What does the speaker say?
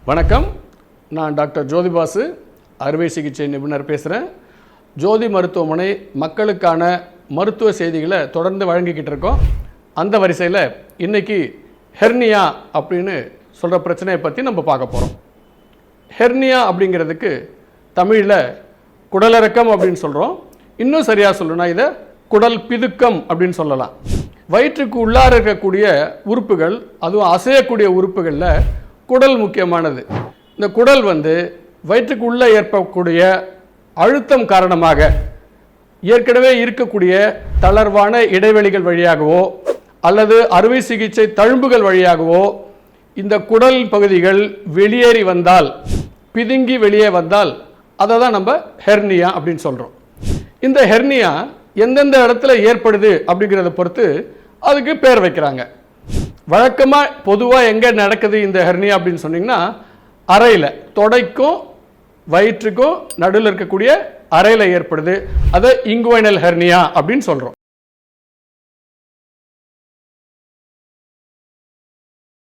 வணக்கம், நான் டாக்டர் ஜோதிபாசு, அறுவை சிகிச்சை நிபுணர் பேசுகிறேன். ஜோதி மருத்துவமனை மக்களுக்கான மருத்துவ செய்திகளை தொடர்ந்து வழங்கிக்கிட்டு இருக்கோம். அந்த வரிசையில் இன்னைக்கு ஹெர்னியா அப்படின்னு சொல்கிற பிரச்சனையை பற்றி நம்ம பார்க்க போகிறோம். ஹெர்னியா அப்படிங்கிறதுக்கு தமிழில் குடலிறக்கம் அப்படின்னு சொல்கிறோம். இன்னும் சரியாக சொல்லணும்னா இதை குடல் பிதுக்கம் அப்படின்னு சொல்லலாம். வயிற்றுக்கு உள்ளார இருக்கக்கூடிய உறுப்புகள், அதுவும் அசையக்கூடிய உறுப்புகளில் குடல் முக்கியமானது. இந்த குடல் வயிற்றுக்கு உள்ளே ஏற்படக்கூடிய அழுத்தம் காரணமாக ஏற்கனவே இருக்கக்கூடிய தளர்வான இடைவெளிகள் வழியாகவோ அல்லது அறுவை சிகிச்சை தழும்புகள் வழியாகவோ இந்த குடல் பகுதிகள் வெளியேறி வந்தால், பிதுங்கி வெளியே வந்தால் அதை தான் நம்ம ஹெர்னியா அப்படின்னு சொல்கிறோம். இந்த ஹெர்னியா எந்தெந்த இடத்துல ஏற்படுது அப்படிங்கிறத பொறுத்து அதுக்கு பேர் வைக்கிறாங்க. வழக்கமாக பொதுவாக எங்கே நடக்குது இந்த ஹெர்னியா அப்படின்னு சொன்னீங்கன்னா, அறையில், தொடைக்கும் வயிற்றுக்கும் நடுவில் இருக்கக்கூடிய அறையில் ஏற்படுது. அதை இங்குவைனல் ஹெர்னியா அப்படின்னு சொல்கிறோம்.